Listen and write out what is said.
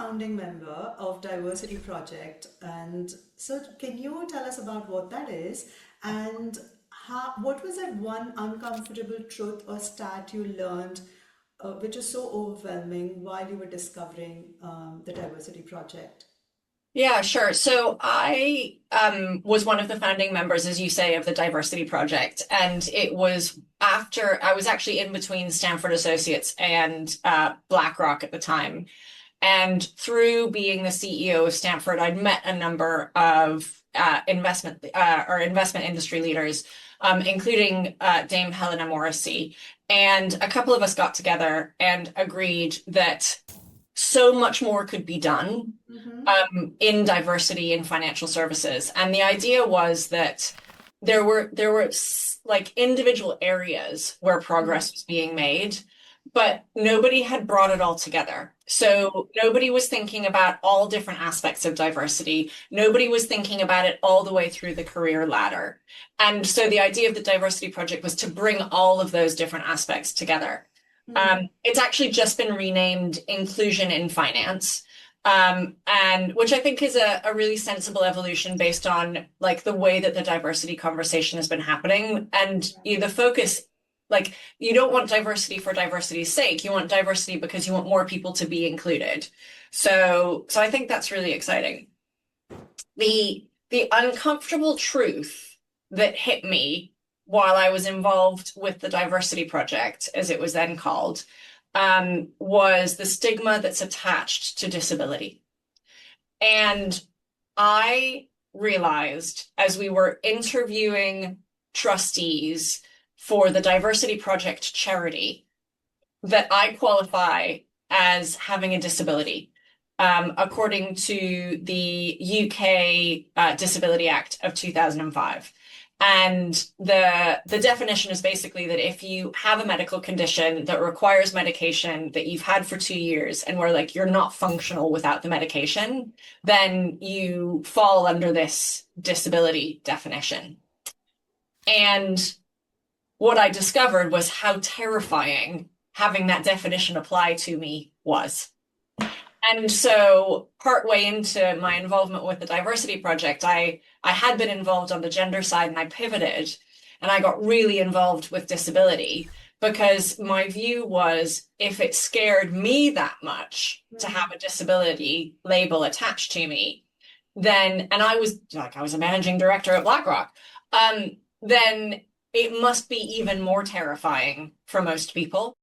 founding member of Diversity Project, and so can you tell us about what that is and what was that one uncomfortable truth or stat you learned, which is so overwhelming while you were discovering the Diversity Project? Yeah, sure. So I was one of the founding members, as you say, of the Diversity Project. And it was after I was actually in between Stanford Associates and BlackRock at the time. And through being the CEO of Stanford, I'd met a number of investment industry leaders, including Dame Helena Morrissey. And a couple of us got together and agreed that so much more could be done Mm-hmm. in diversity in financial services. And the idea was that there were like individual areas where progress was being made, but nobody had brought it all together. So nobody was thinking about all different aspects of diversity. Nobody was thinking about it all the way through the career ladder. And so the idea of the Diversity Project was to bring all of those different aspects together. It's actually just been renamed Inclusion in Finance, and which I think is a really sensible evolution based on like the way that the diversity conversation has been happening. And the focus, like you don't want diversity for diversity's sake. You want diversity because you want more people to be included. So I think that's really exciting. The uncomfortable truth that hit me while I was involved with the Diversity Project, as it was then called, was the stigma that's attached to disability. And I realized as we were interviewing trustees for the Diversity Project charity that I qualify as having a disability, according to the UK Disability Act of 2005. And the definition is basically that if you have a medical condition that requires medication that you've had for 2 years and where like you're not functional without the medication, then you fall under this disability definition. And what I discovered was how terrifying having that definition apply to me was. And so partway into my involvement with the Diversity Project, I had been involved on the gender side and I pivoted and I got really involved with disability because my view was if it scared me that much to have a disability label attached to me, then, and I was a managing director at BlackRock, then it must be even more terrifying for most people.